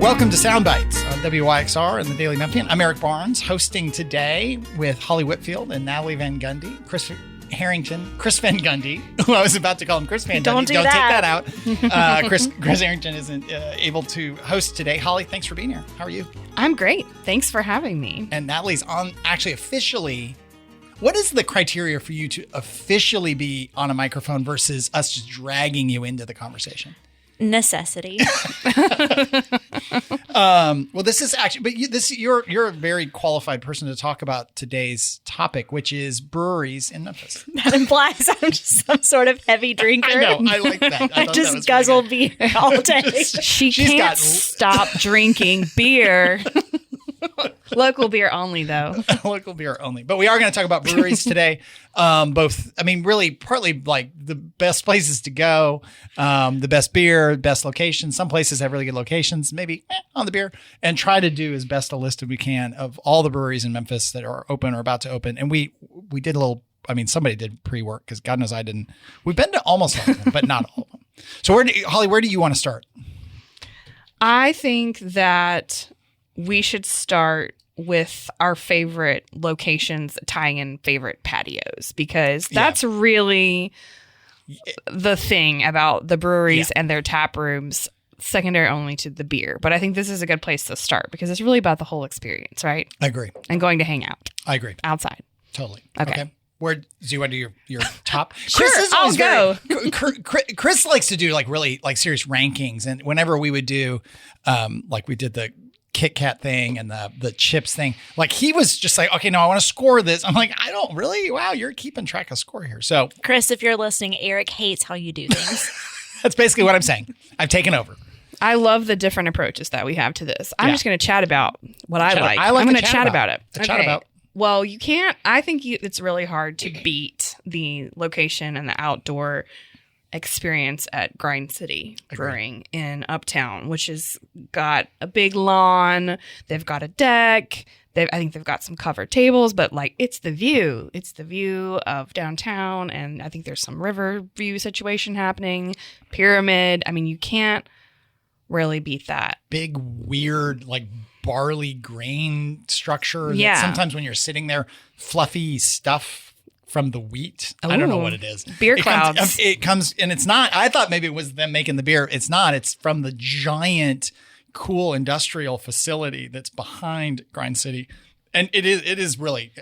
Welcome to Sound Bites on WYXR and the Daily Memphian. I'm Eric Barnes, hosting today with Holly Whitfield and Natalie Van Gundy, Chris Van Gundy, who I was about to call him Chris Van Gundy. Don't take that out. Chris Harrington isn't able to host today. Holly, thanks for being here. How are you? I'm great. Thanks for having me. And Natalie's on, actually officially. What is the criteria for you to officially be on a microphone versus us just dragging you into the conversation? Necessity. Well, this is actually, but you're a very qualified person to talk about today's topic, which is breweries in Memphis. That implies I'm just some sort of heavy drinker. I know. I like that. I just guzzle beer all day. She can't stop drinking beer. Local beer only, though. Local beer only. But we are going to talk about breweries today. Really, partly like the best places to go, the best beer, best locations. Some places have really good locations, maybe on the beer, and try to do as best a list as we can of all the breweries in Memphis that are open or about to open. And we did a little, somebody did pre-work because God knows I didn't. We've been to almost all of them, but not all of them. So Holly, where do you want to start? I think that we should start with our favorite locations, tying in favorite patios, because that's really the thing about the breweries and their tap rooms, secondary only to the beer. But I think this is a good place to start because it's really about the whole experience, right? I agree. And going to hang out. I agree. Outside. Totally. Okay. Where do you want to do your top? Sure, I'll go. Chris likes to do really serious rankings, and whenever we would do, we did the Kit Kat thing and the chips thing, he was just like, okay, no, I want to score this. I'm like, I don't really. Wow, you're keeping track of score here. So, Chris, if you're listening, Eric hates how you do things. That's basically what I'm saying. I've taken over. I love the different approaches that we have to this. I'm just going to chat about what I like. I'm going to chat about it. Chat about. Well, you can't. I think it's really hard to beat the location and the outdoor experience at Grind City Brewing in Uptown, which has got a big lawn. They've got a deck. I think they've got some covered tables, but it's the view. It's the view of downtown, and I think there's some river view situation happening. Pyramid. You can't really beat that. Big, weird, barley grain structure. Yeah. That sometimes when you're sitting there, fluffy stuff from the wheat. I don't know what it is. Beer clouds. It comes, and it's not. I thought maybe it was them making the beer. It's not. It's from the giant, cool industrial facility that's behind Grind City. And it is really,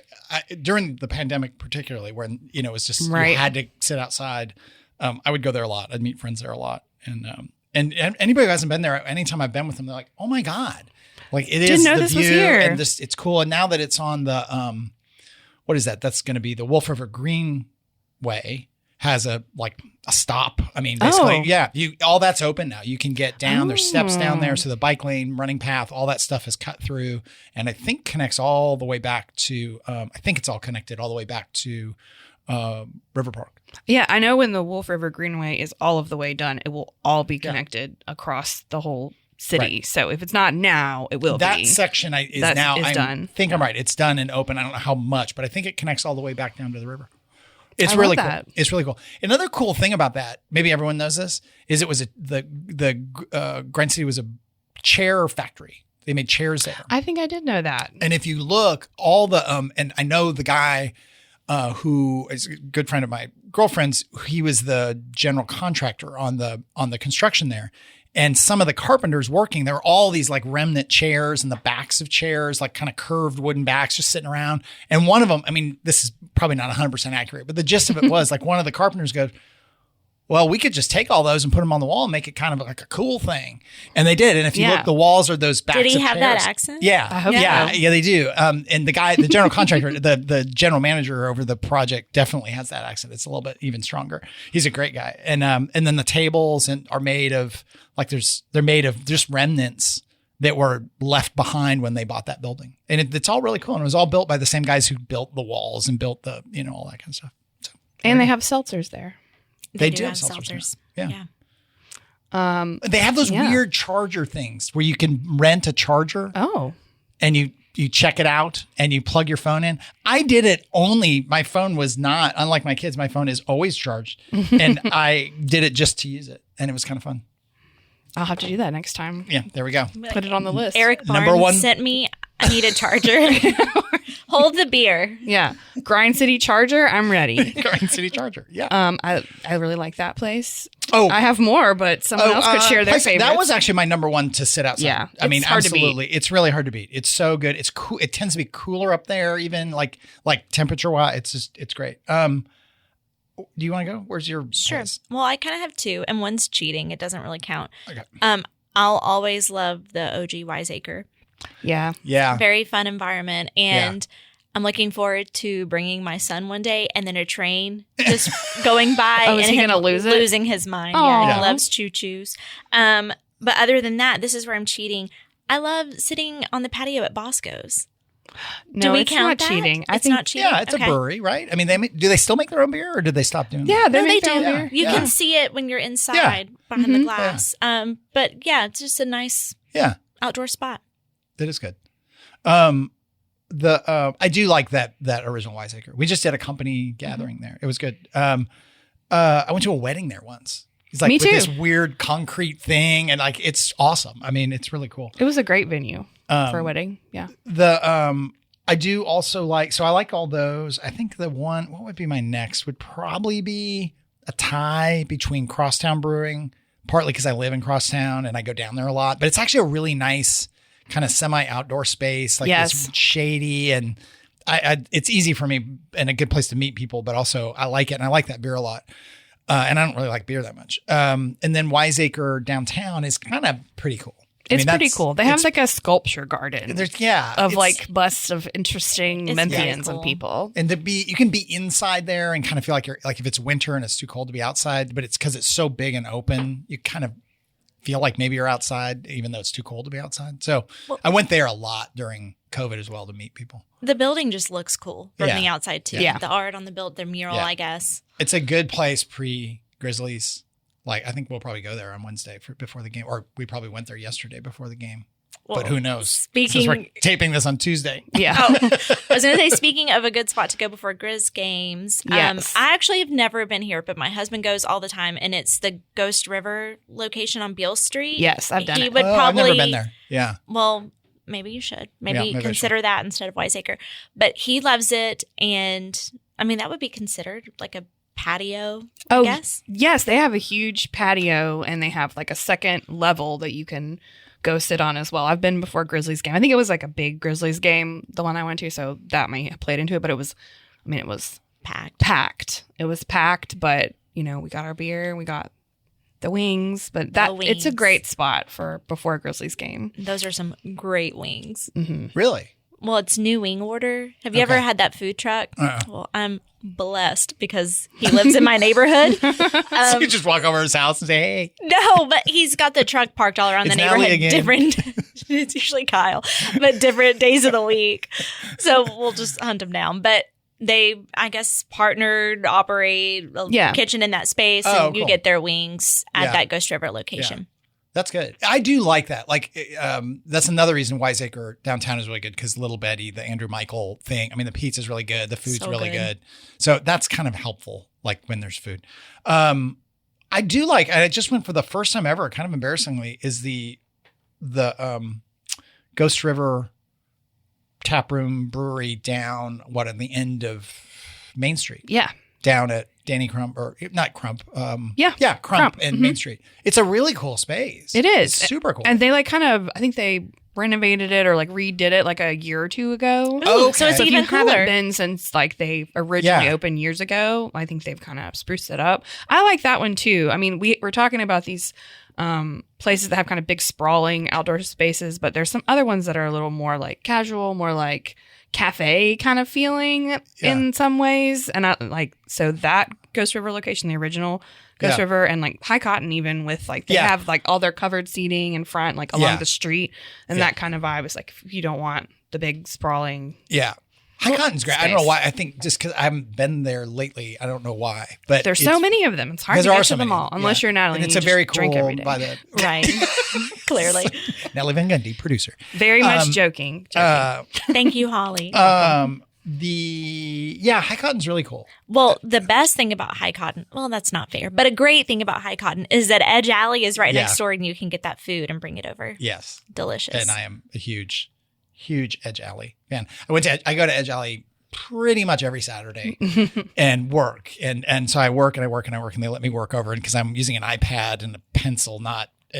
during the pandemic particularly, when, it was just, you had to sit outside. I would go there a lot. I'd meet friends there a lot. And anybody who hasn't been there, anytime I've been with them, they're like, oh my God. It is the view and it's cool. And now that it's on the, what is that? That's going to be the Wolf River Greenway has a stop. Basically, all that's open now. You can get down. There's steps down there. So the bike lane, running path, all that stuff is cut through, and I think connects all the way back to. I think it's all connected all the way back to River Park. Yeah, I know when the Wolf River Greenway is all of the way done, it will all be connected across the whole city. Right. So if it's not now, it will be. That section is now done. I think I'm right. It's done and open. I don't know how much, but I think it connects all the way back down to the river. It's really cool. It's really cool. Another cool thing about that, maybe everyone knows this, is it was the Grind City was a chair factory. They made chairs there. I think I did know that. And if you look, all the and I know the guy who is a good friend of my girlfriend's. He was the general contractor on the construction there. And some of the carpenters working, there were all these remnant chairs and the backs of chairs, kind of curved wooden backs just sitting around. And one of them, this is probably not 100% accurate, but the gist of it was one of the carpenters goes, well, we could just take all those and put them on the wall and make it kind of like a cool thing. And they did. And if you look, the walls are those backs of chairs. Did he have that accent? Yeah. I hope yeah, they do. And the guy, the general contractor, the general manager over the project definitely has that accent. It's a little bit even stronger. He's a great guy. And then the tables are made of they're made of just remnants that were left behind when they bought that building. And it's all really cool. And it was all built by the same guys who built the walls and built the, all that kind of stuff. So, and they have seltzers there. They do have seltzers. Yeah. They have those weird charger things where you can rent a charger. Oh. And you check it out and you plug your phone in. I did it only, my phone was not, unlike my kids, my phone is always charged. And I did it just to use it. And it was kind of fun. I'll have to do that next time. Yeah, there we go. Put it on the list. Eric Barnes Number 1 sent me. I need a charger. Hold the beer. Yeah. Grind City Charger, I'm ready. Garden City Charger. Yeah. I really like that place. Oh, I have more, but someone else could share their favorites. That was actually my number 1 to sit outside. Yeah, I mean, it's hard to beat. absolutely. It's really hard to beat. It's so good. It's cool. It tends to be cooler up there, even like temperature wise. It's great. Do you want to go? Where's your place? Well, I kind of have 2, and one's cheating. It doesn't really count. Okay. I'll always love the OG Wiseacre. Yeah. Yeah. Very fun environment, and I'm looking forward to bringing my son one day, and then a train just going by. Oh, is and he him gonna lose it? Losing his mind. Aw. Yeah, Yeah. he loves choo-choos. But other than that, this is where I'm cheating. I love sitting on the patio at Bosco's. No, Do we it's count not that? cheating. It's not cheating. Yeah, it's Okay. a brewery, right? I mean, do they still make their own beer, or did they stop doing that? Yeah, No, they make their do. own beer. You Yeah. can see it when you're inside behind the glass. But yeah, it's just a nice outdoor spot. That is good. I do like that original Wiseacre. We just did a company gathering there. It was good. I went to a wedding there once. He's like Me with too. this weird concrete thing, and like it's awesome. I mean, it's really cool. It was a great venue for a wedding. Yeah. I do also like, so I like all those. I think what would be my next would probably be a tie between Crosstown Brewing, partly because I live in Crosstown and I go down there a lot, but it's actually a really nice kind of semi-outdoor space, like it's shady, and it's easy for me and a good place to meet people, but also I like it, and I like that beer a lot. And I don't really like beer that much. And then Wiseacre downtown is kind of pretty cool. It's pretty cool. They have like a sculpture garden of like busts of interesting Memphians and people. And you can be inside there and kind of feel like you're like, if it's winter and it's too cold to be outside, but it's because it's so big and open, you kind of feel like maybe you're outside, even though it's too cold to be outside. So I went there a lot during COVID as well to meet people. The building just looks cool from the outside too. Yeah. The art on the their mural, I guess. It's a good place pre-Grizzlies. Like, I think we'll probably go there on Wednesday before the game, or we probably went there yesterday before the game. Well, but who knows? Speaking, Since we're taping this on Tuesday. Yeah. I was going to say, speaking of a good spot to go before Grizz games, Yes. I actually have never been here, but my husband goes all the time, and it's the Ghost River location on Beale Street. Yes, I've done it. Would I've probably, never been there. Yeah. Well, maybe you should. Maybe I consider that instead of Wiseacre. But he loves it, and I mean, that would be considered like a patio, I guess. Yes, they have a huge patio, and they have like a second level that you can go sit on as well. I've been before Grizzlies game. I think it was like a big Grizzlies game, the one I went to, so that may have played into it, but it was packed. It was packed, but we got our beer, we got the wings, but it's a great spot for before a Grizzlies game. Those are some great wings. Mm-hmm. Really? Well, it's New Wing Order. Have you ever had that food truck? Well, I'm blessed because he lives in my neighborhood. So you just walk over his house and say, hey. No, but he's got the truck parked all around the Natalie neighborhood. again. Different. It's usually Kyle, but different days of the week. So we'll just hunt him down. But they, I guess, operate a kitchen in that space, and you get their wings at that Ghost River location. Yeah. That's good. I do like that. Like, that's another reason Wiseacre downtown is really good, because Little Betty, the Andrew Michael thing. I mean, the pizza's really good. The food's really good. So that's kind of helpful, like when there's food. I do like, I just went for the first time ever, kind of embarrassingly, is the Ghost River taproom brewery down, at the end of Main Street. Yeah. Down at Danny Crump, or not Crump. Crump and Main Street. It's a really cool space. It is. It's super cool. And they I think they renovated it or redid it like a year or two ago. Ooh, so it's So if even you cooler. haven't been since they originally opened years ago, I think they've kind of spruced it up. I like that one too. I mean, we're talking about these places that have kind of big sprawling outdoor spaces, but there's some other ones that are a little more like casual, more like cafe kind of feeling in some ways. And so that Ghost River location, the original Ghost River, and High Cotton, even with they have all their covered seating in front, along the street, and that kind of vibe is if you don't want the big sprawling. Yeah. High Cotton's great. I don't know why. I think just because I haven't been there lately, I don't know why. But there's so many of them. It's hard to get to them all, unless you're Natalie. And it's and a very just drink every cool day. Right. Clearly. Natalie Van Gundy, producer. Very much joking. Thank you, Holly. High cotton's really cool. Well, the best thing about High Cotton, well, that's not fair, but a great thing about High Cotton is that Edge Alley is right next door and you can get that food and bring it over. Yes. Delicious. And I am a huge Edge Alley fan. I go to Edge Alley pretty much every Saturday and work. And so I work and they let me work over, and because I'm using an iPad and a pencil,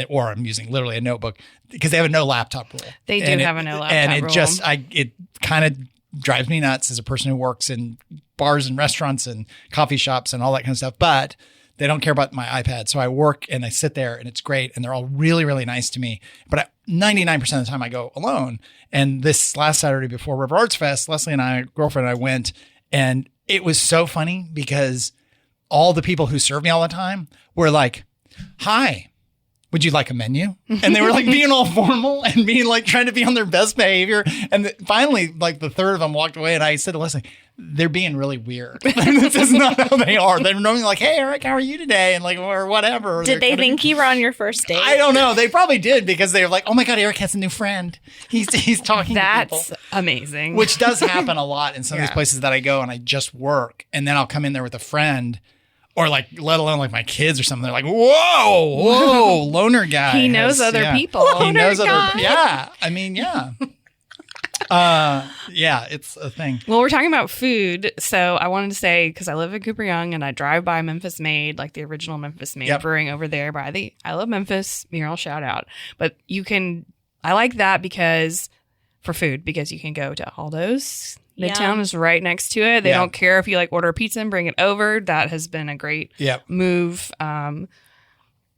or I'm using literally a notebook, because they have a no laptop rule. They do have a no laptop rule. And it kind of drives me nuts as a person who works in bars and restaurants and coffee shops and all that kind of stuff. But they don't care about my iPad. So I work and I sit there and it's great. And they're all really, really nice to me. But 99% of the time I go alone. And this last Saturday before River Arts Fest, Leslie and I, girlfriend and I went, and it was so funny because all the people who serve me all the time were like, "Hi, would you like a menu?" And they were like being all formal and being like trying to be on their best behavior. And finally, like the third of them walked away, and I said to Leslie, "They're being really weird. This is not how they are. They're normally like, 'Hey, Eric, how are you today?' And like, or whatever." Did they think you were on your first date? I don't know. They probably did, because they were like, "Oh my God, Eric has a new friend. He's talking to people." That's amazing. Which does happen a lot in some of these places that I go and I just work, and then I'll come in there with a friend. Or like, let alone like my kids or something. They're like, whoa, loner guy. He knows other people. He knows other. Yeah, I mean, yeah. It's a thing. Well, we're talking about food, so I wanted to say, because I live in Cooper Young and I drive by Memphis Made, like the original Memphis Made brewing over there by the I Love Memphis mural shout out. But I like that because you can go to Aldo's. Midtown is right next to it. They don't care if you like order a pizza and bring it over. That has been a great move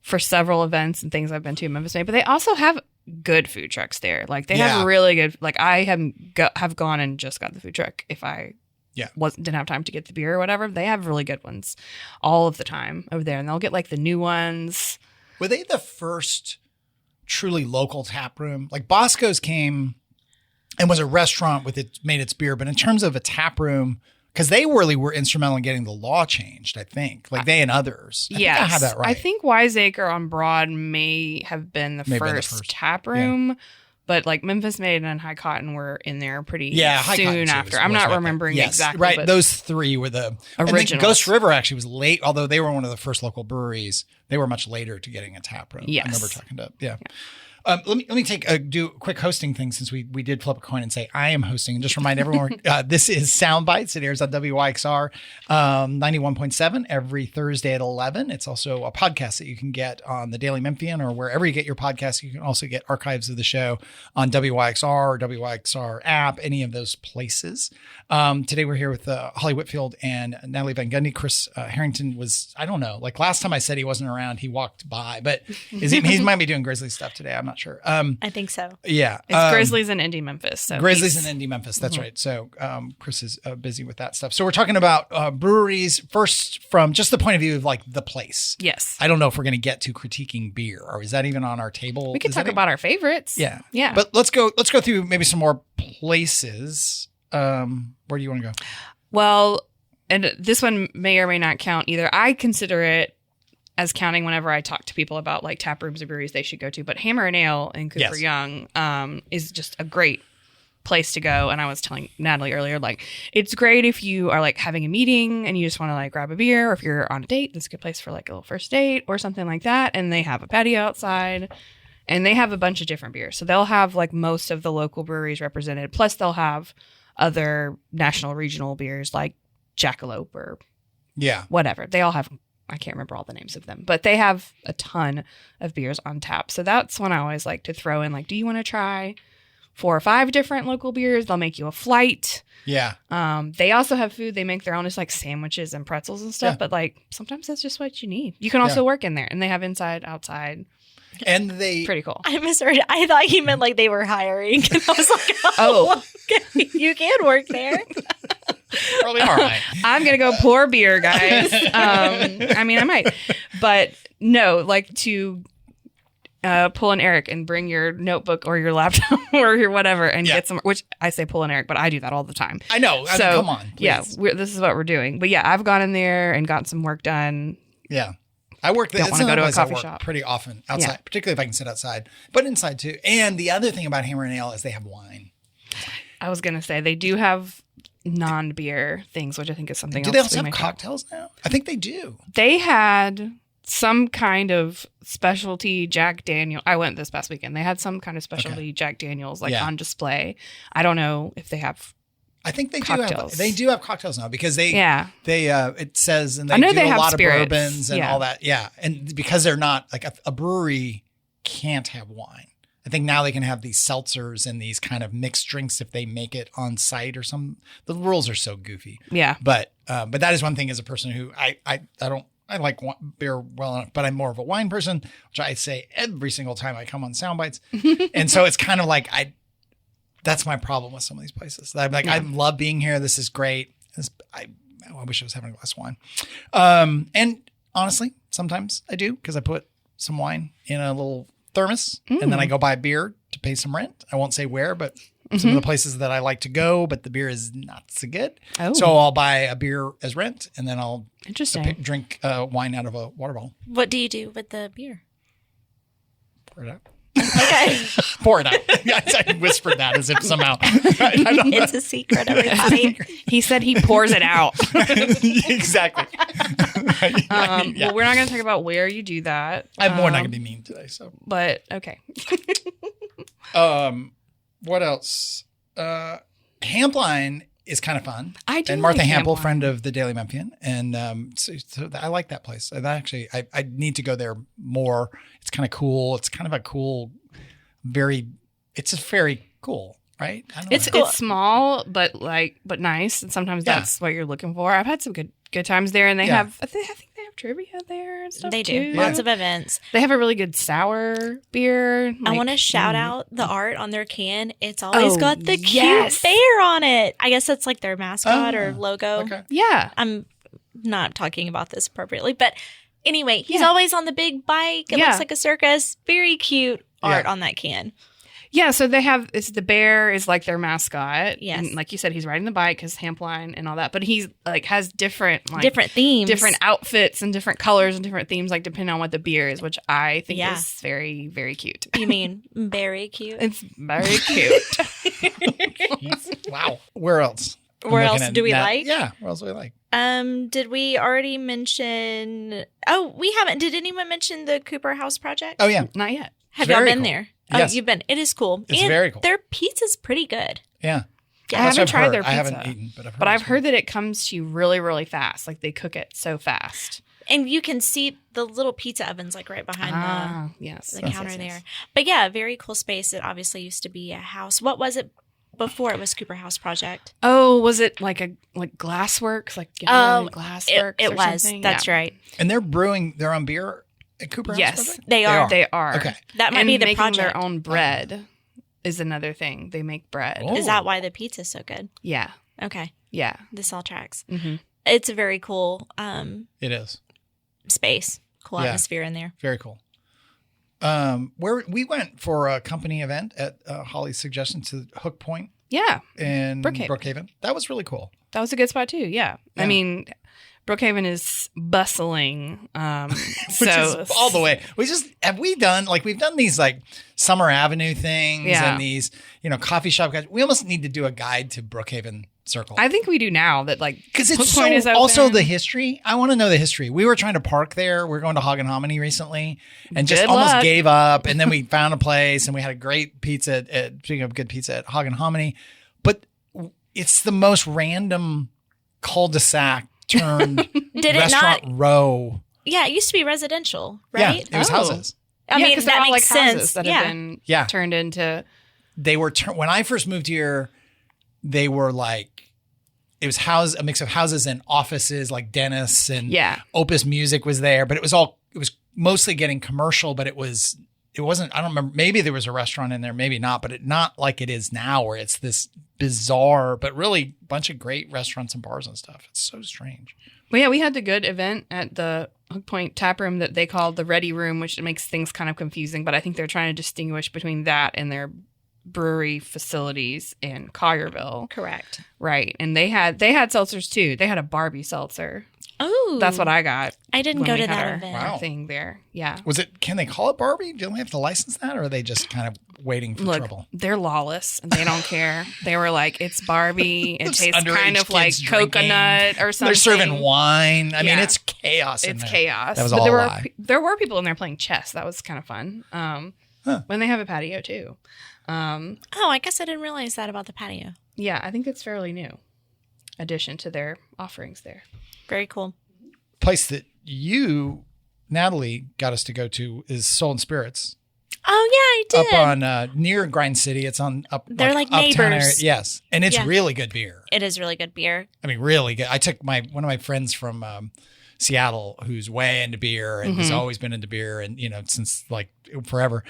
for several events and things I've been to in Memphis Made. But they also have good food trucks there. Like they have really good. Like I have gone and just got the food truck if I didn't have time to get the beer or whatever. They have really good ones all of the time over there, and they'll get like the new ones. Were they the first truly local tap room? Like Bosco's came and was a restaurant made its beer, but in terms of a tap room, because they really were instrumental in getting the law changed, I think. Like they and others. I think I have that right. I think Wiseacre on Broad may have been the first tap room, but like Memphis Made and High Cotton were in there pretty soon after. I'm not remembering exactly. Right, but those three were the original. Ghost River actually was late, although they were one of the first local breweries. They were much later to getting a tap room. Yes. I remember talking to let me do a quick hosting thing, since we did flip a coin and say I am hosting, and just remind everyone this is Sound Bites. It airs on WYXR 91.7 every Thursday at 11. It's also a podcast that you can get on the Daily Memphian or wherever you get your podcasts. You can also get archives of the show on WYXR or WYXR app, any of those places. Today we're here with Holly Whitfield and Natalie Van Gundy. Chris Harrington was, I don't know, like last time I said he wasn't around, he walked by, but he might be doing Grizzly stuff today. I'm not sure. I think so. Yeah. It's Grizzlies in Indy Memphis. So Grizzlies in Indy Memphis. That's right. So Chris is busy with that stuff. So we're talking about breweries first from just the point of view of like the place. Yes. I don't know if we're going to get to critiquing beer, or is that even on our table? We can talk about our favorites. Yeah. Yeah. But let's go through maybe some more places. Where do you want to go? Well, and this one may or may not count either. I consider it as counting whenever I talk to people about like tap rooms or breweries they should go to. But Hammer and Ale in Cooper Young is just a great place to go. And I was telling Natalie earlier, like, it's great if you are like having a meeting and you just want to like grab a beer, or if you're on a date, it's a good place for like a little first date or something like that. And they have a patio outside, and they have a bunch of different beers. So they'll have like most of the local breweries represented. Plus they'll have other national regional beers like Jackalope or whatever. They all have, I can't remember all the names of them, but they have a ton of beers on tap. So that's when I always like to throw in, like, do you want to try 4 or 5 different local beers? They'll make you a flight. Yeah. They also have food. They make their own, just like sandwiches and pretzels and stuff. But like sometimes that's just what you need. You can also work in there, and they have inside, outside. And they pretty cool. I misheard. I thought you meant like they were hiring. And I was like, oh. Okay. You can work there. Probably all right. I'm going to go pour beer, guys. I mean, I might. But no, like to pull an Eric and bring your notebook or your laptop or your whatever and get some, which I say pull an Eric, but I do that all the time. I know. So, come on. Please. Yeah, this is what we're doing. But yeah, I've gone in there and gotten some work done. Yeah. I work there. Don't want to go to a coffee shop pretty often outside, particularly if I can sit outside, but inside too. And the other thing about Hammer and Ale is they have wine. I was going to say they do have non-beer things, which I think is something else. Do they also have cocktails now? I think they do. They had some kind of specialty Jack Daniel. I went this past weekend. They had some kind of specialty Jack Daniels on display. I don't know if they have. I think they cocktails. do. They do have cocktails now because they it says, and they do a lot of bourbons and all that. Yeah, and because they're not like a brewery can't have wine. I think now they can have these seltzers and these kind of mixed drinks if they make it on site or some. The rules are so goofy. Yeah, but that is one thing as a person who I like beer well enough, but I'm more of a wine person, which I say every single time I come on Soundbites. And so it's kind of like that's my problem with some of these places. I'm like, I love being here. This is great. I wish I was having a glass of wine. And honestly, sometimes I do because I put some wine in a little thermos and then I go buy a beer to pay some rent. I won't say where, but some of the places that I like to go, but the beer is not so good. Oh. So I'll buy a beer as rent and then I'll drink wine out of a water bottle. What do you do with the beer? Pour it out. Okay. Pour it out. I whispered that as if somehow. It's a secret, everybody. He said he pours it out. Exactly. Well, we're not going to talk about where you do that. I'm more not going to be mean today. So, but okay. What else? Hampline is kind of fun. I do. And Martha like Hample, Hampline. friend of the Daily Memphian, and so I like that place. I need to go there more. It's kind of cool. It's kind of a cool, it's just very cool, right? It's small, but nice, and sometimes that's what you're looking for. I've had some good times there, and they have. I think they have trivia there and stuff. They do lots of events. They have a really good sour beer. I want to shout out the art on their can. It's always got the cute bear on it. I guess that's like their mascot or logo. Okay. Yeah, I'm not talking about this appropriately, but anyway, he's always on the big bike. It looks like a circus. Very cute art on that can. Yeah, so they have the bear is like their mascot. Yes. And like you said, he's riding the bike because Hampline and all that. But he's like has different themes, different outfits and different colors and different themes, like depending on what the beer is, which I think is very, very cute. You mean very cute? It's very cute. Wow. Where else? Where else do we like? Yeah. Where else do we like? Did we already mention? Oh, we haven't. Did anyone mention the Cooper House project? Oh yeah, not yet. Have y'all been there? Yes. Oh, you've been. It is cool. It's very cool. Their pizza's pretty good. Yeah. I haven't tried their pizza. I haven't eaten, but I've heard that it comes to you really, really fast. Like they cook it so fast. And you can see the little pizza ovens like right behind the counter there. But yeah, very cool space. It obviously used to be a house. What was it before it was Cooper House Project? Oh, was it like Glassworks? Like Glassworks? It was. Something? That's right. And they're brewing their own beer at Cooper House? Yes, they are. They are. Okay. That might be the making project. Their own bread is another thing. They make bread. Oh. Is that why the pizza's so good? Yeah. Okay. Yeah. This all tracks. Mm-hmm. It's a very cool it is. Space. Cool atmosphere in there. Very cool. Where we went for a company event at Holly's suggestion to Hook Point. Yeah. In Brookhaven. That was really cool. That was a good spot too. Yeah. I mean, Brookhaven is bustling. Which is all the way. We've done these like Summer Avenue things and these, coffee shop guys. We almost need to do a guide to Brookhaven Circle. I think we do now that because it's also the history. I want to know the history. We were trying to park there. We're going to Hog and Hominy recently and just almost gave up. And then we found a place and we had a great pizza speaking of good pizza at Hog and Hominy. But it's the most random cul-de-sac turned restaurant row. Yeah, it used to be residential, right? Yeah, it was houses. I mean, that makes sense. That have been turned into. They were when I first moved here, they were it was a mix of houses and offices, like dentists and Opus Music was there, but it was mostly getting commercial, but it wasn't. I don't remember. Maybe there was a restaurant in there, maybe not, but not like it is now, where it's this bizarre, but really bunch of great restaurants and bars and stuff. It's so strange. Well, yeah, we had the good event at the Hook Point Taproom that they called the Ready Room, which makes things kind of confusing, but I think they're trying to distinguish between that and their brewery facilities in Collierville. Correct. Right. And they had seltzers too. They had a Barbie seltzer. Oh. That's what I got. I didn't go to that event. Wow. Thing there. Yeah. Can they call it Barbie? Do they have to license that, or are they just kind of waiting for trouble? They're lawless and they don't care. They were like, it's Barbie. It tastes underage kind of like coconut or something. They're serving wine. I mean, it's chaos. It's chaos. That was all a lie. There were people in there playing chess. That was kind of fun. When they have a patio too. I guess I didn't realize that about the patio. Yeah, I think it's fairly new addition to their offerings there. Very cool. Place that you, Natalie, got us to go to is Soul and Spirits. Oh yeah, I did. Up on near Grind City. It's on up. They're like uptown neighbors. Area. Yes, and it's really good beer. It is really good beer. I mean, really good. I took one of my friends from Seattle who's way into beer and has always been into beer, and since like forever.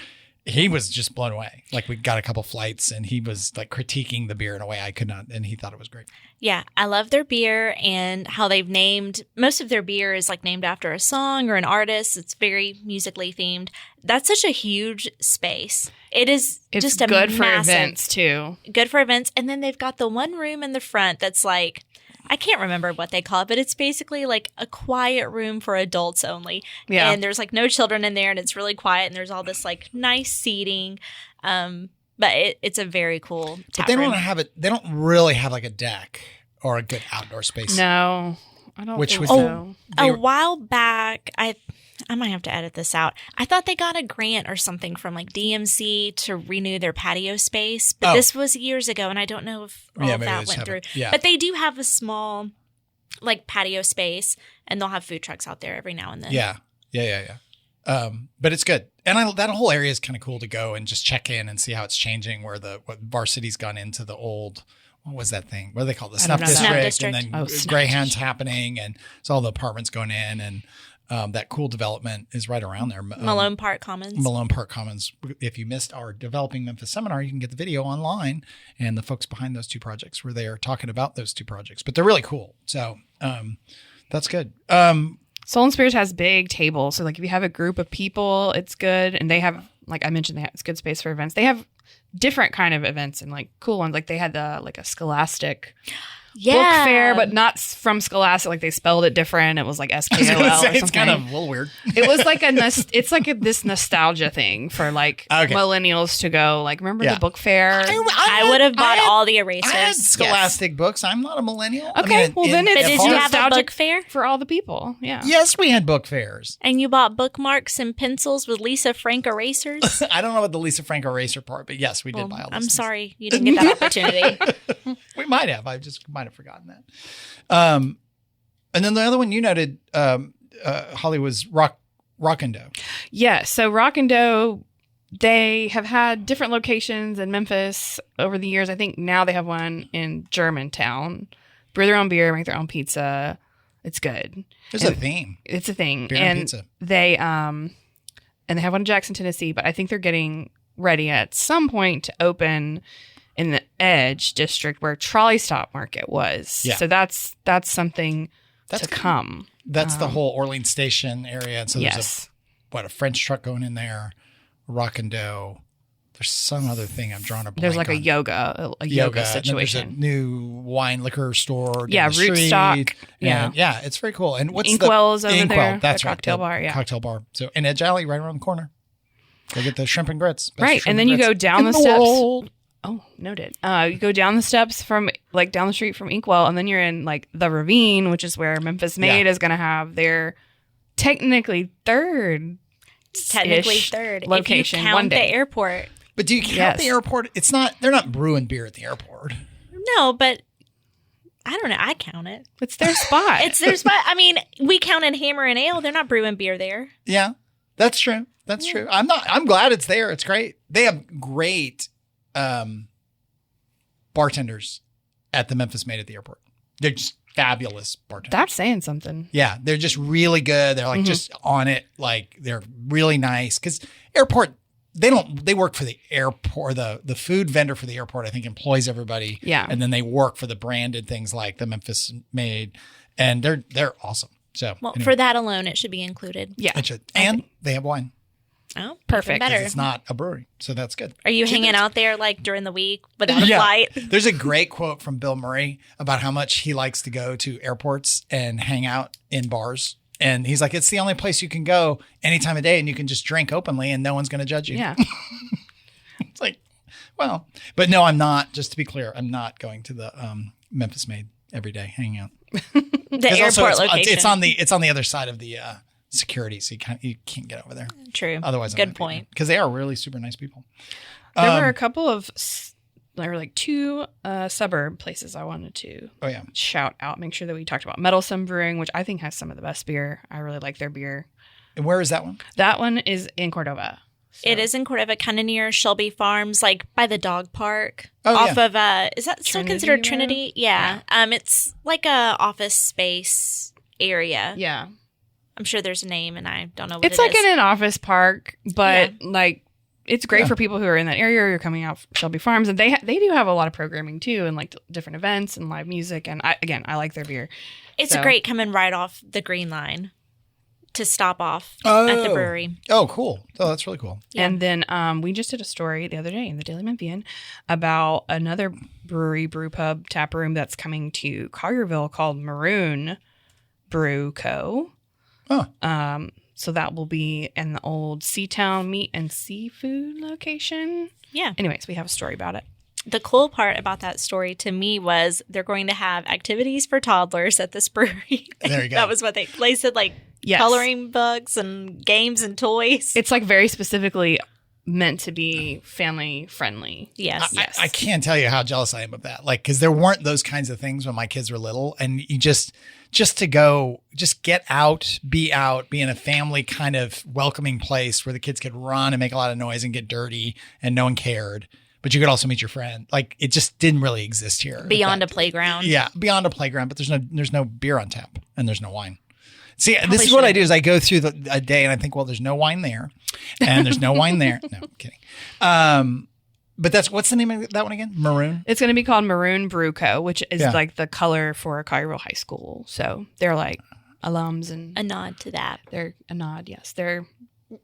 He was just blown away. Like, we got a couple flights and he was like critiquing the beer in a way I could not. And he thought it was great. Yeah. I love their beer and how they've named most of their beer is like named after a song or an artist. It's very musically themed. That's such a huge space. It's just a good for events too. Good for events. And then they've got the one room in the front that's like, I can't remember what they call it, but it's basically like a quiet room for adults only. Yeah. And there's like no children in there and it's really quiet and there's all this like nice seating. But it's a very cool tap room. They don't really have like a deck or a good outdoor space. No, I don't think so. A while back, I might have to edit this out. I thought they got a grant or something from like DMC to renew their patio space, but this was years ago, and I don't know if all of that went through. Yeah. But they do have a small like patio space, and they'll have food trucks out there every now and then. Yeah. But it's good, and that whole area is kind of cool to go and just check in and see how it's changing. Where what Varsity's gone into the old. What was that thing? What do they call it? The Snuff District, and then Greyhound's happening, and it's all the apartments going in, and that cool development is right around there. Malone Park Commons. Malone Park Commons. If you missed our Developing Memphis seminar, you can get the video online, and the folks behind those two projects were there talking about those two projects. But they're really cool. So that's good. Soul and Spirits has big tables. So like if you have a group of people, it's good. And they have, like I mentioned, it's good space for events. They have different kind of events and like cool ones. Like they had like a Scholastic book fair, but not from Scholastic. Like they spelled it different. It was like SKOL or something. It's kind of a little weird. It was like this nostalgia thing for like millennials to go. Like, remember the book fair? I would have bought all the erasers. I had Scholastic books. I'm not a millennial. Okay, then it's did you have a book fair for all the people? Yeah. Yes, we had book fairs. And you bought bookmarks and pencils with Lisa Frank erasers. I don't know about the Lisa Frank eraser part, but yes, we did buy all those. I'm sorry you didn't get that opportunity. We might have. I just might have forgotten that. And then the other one you noted, Holly, was Rock'n'Dough. Yeah. So Rock'n'Dough, they have had different locations in Memphis over the years. I think now they have one in Germantown. Brew their own beer, make their own pizza. It's good. There's a theme. It's a thing. Beer and pizza. They have one in Jackson, Tennessee, but I think they're getting ready at some point to open in the Edge district where Trolley Stop Market was. Yeah. So that's something to come. That's the whole Orleans Station area. And so there's a French truck going in there, Rock'n'Dough. There's some other thing I'm drawing a blank There's like a yoga situation. And there's a new wine liquor store. Yeah, Rootstock. Yeah, it's very cool. And what's Inkwell's over there? That's right. Cocktail bar, yeah. Cocktail bar. So in Edge Alley, right around the corner. Go get the shrimp and grits. Right, and then you go down the steps. Oh, noted. You go down the steps from down the street from Inkwell, and then you're in like the Ravine, which is where Memphis Made is going to have their technically third location. If you count one day. The airport. But do you count the airport? It's not. They're not brewing beer at the airport. No, but I don't know. I count it. It's their spot. It's their spot. I mean, we counted Hammer and Ale. They're not brewing beer there. Yeah, that's true. That's true. I'm glad it's there. It's great. They have great bartenders at the Memphis Made at the airport. They're just fabulous bartenders. That's saying something. Yeah, they're just really good. They're like just on it. Like they're really nice because airport. They work for the airport. The food vendor for the airport, I think, employs everybody. Yeah, and then they work for the branded things like the Memphis Made, and they're awesome. So for that alone, it should be included. Yeah, it should. And they have wine. Oh, perfect. Better. It's not a brewery, so that's good. Are you hanging out there like during the week without a flight? There's a great quote from Bill Murray about how much he likes to go to airports and hang out in bars. And he's like, it's the only place you can go any time of day and you can just drink openly and no one's going to judge you. Yeah. It's like, well, but no, I'm not. Just to be clear, I'm not going to the Memphis Made every day hanging out. The airport location. It's on the other side of the security, so you can't get over there. True. Otherwise, good point. Because they are really super nice people. There were a couple of, there were like 2 suburb places I wanted to shout out. Make sure that we talked about Meddlesome Brewing, which I think has some of the best beer. I really like their beer. And where is that one? That one is in Cordova. So. It is in Cordova, kind of near Shelby Farms, like by the dog park. Oh, off of is that still considered Trinity? Yeah. Yeah. It's like a office space area. Yeah. I'm sure there's a name, and I don't know what it's like in an office park, but like it's great for people who are in that area or you're coming out from Shelby Farms, and they do have a lot of programming too, and like different events and live music. And I like their beer. It's great coming right off the Green Line to stop off at the brewery. Oh, cool! Oh, that's really cool. Yeah. And then we just did a story the other day in the Daily Memphian about another brewery, brew pub, tap room that's coming to Collierville called Maroon Brew Co. Oh. So that will be in the old Seatown Meat and Seafood location. Yeah. Anyways, we have a story about it. The cool part about that story to me was they're going to have activities for toddlers at this brewery. There you go. That was what they said, like coloring books and games and toys. It's like very specifically meant to be family friendly. Yes. I can't tell you how jealous I am of that. Like, because there weren't those kinds of things when my kids were little, and you just to go, just get out, be in a family kind of welcoming place where the kids could run and make a lot of noise and get dirty and no one cared. But you could also meet your friend. Like, it just didn't really exist here. Beyond a playground. Yeah, beyond a playground, but there's no beer on tap and there's no wine. See, this is what I do is I go through a day and I think, well, there's no wine there and there's no wine there. No, I'm kidding. But what's the name of that one again? Maroon? It's going to be called Maroon Brew Co., which is like the color for Collierville High School. So they're like alums and a nod to that. They're a nod, yes.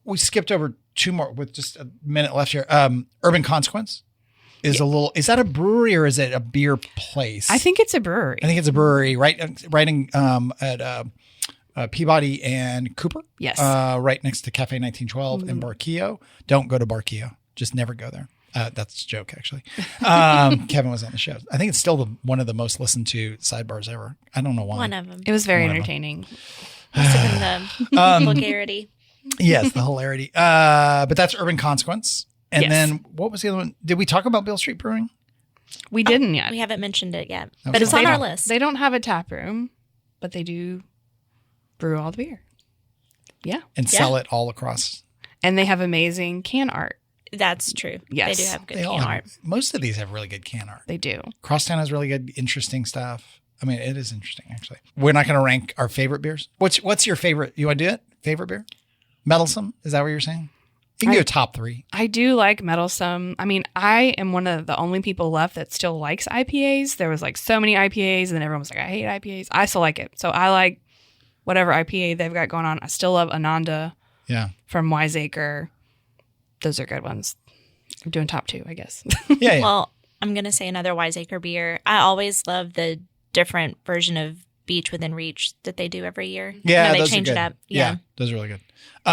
We skipped over 2 more with just a minute left here. Urban Consequence is is that a brewery or is it a beer place? I think it's a brewery. I think it's a brewery, right in at Peabody and Cooper. Yes. Right next to Cafe 1912 in Barquillo. Don't go to Barquillo. Just never go there. That's a joke, actually. Kevin was on the show. I think it's still one of the most listened to sidebars ever. I don't know why. One of them. It was very entertaining. Must have been the vulgarity. Yes, the hilarity. But that's Urban Consequence. And then what was the other one? Did we talk about Beale Street Brewing? We didn't yet. We haven't mentioned it yet. Okay. But it's on our list. They don't have a tap room, but they do brew all the beer. Yeah. And sell it all across. And they have amazing can art. That's true. Yes. They do have good can art. Most of these have really good can art. They do. Crosstown has really good, interesting stuff. I mean, it is interesting, actually. We're not going to rank our favorite beers. What's your favorite? You want to do it? Favorite beer? Meddlesome? Is that what you're saying? You can do a top 3. I do like Meddlesome. I mean, I am one of the only people left that still likes IPAs. There was like so many IPAs, and then everyone was like, I hate IPAs. I still like it. So I like whatever IPA they've got going on. I still love Ananda from Wiseacre. Those are good ones. I'm doing top 2, I guess. Yeah. Well, I'm going to say another Wiseacre beer. I always love the different version of Beach Within Reach that they do every year. Yeah, they change it up. Yeah, those are really good.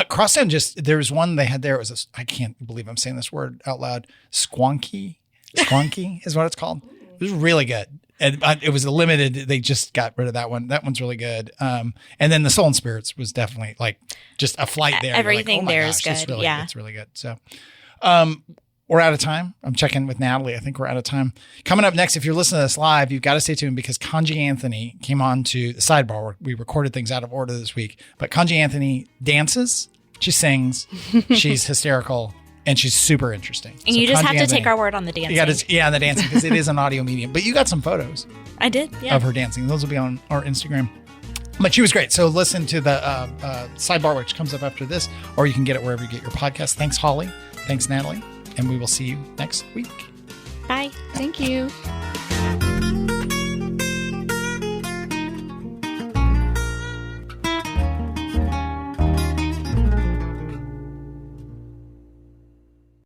Crosstown there was one they had there. It was I can't believe I'm saying this word out loud. Squonky is what it's called. It was really good. And it was a limited. They just got rid of that one. That one's really good. And then the Soul and Spirits was definitely like just a flight there. Everything there is good. It's really good. So, we're out of time. I'm checking with Natalie. I think we're out of time. Coming up next, if you're listening to this live, you've got to stay tuned because Conji Anthony came on to the sidebar. We recorded things out of order this week. But Conji Anthony dances, she sings, she's hysterical, and she's super interesting. And so you just have to take our word on the dancing. The dancing, because it is an audio medium. But you got some photos. I did, of her dancing. Those will be on our Instagram. But she was great. So listen to the sidebar, which comes up after this, or you can get it wherever you get your podcast. Thanks, Holly. Thanks, Natalie. And we will see you next week. Bye. Thank you.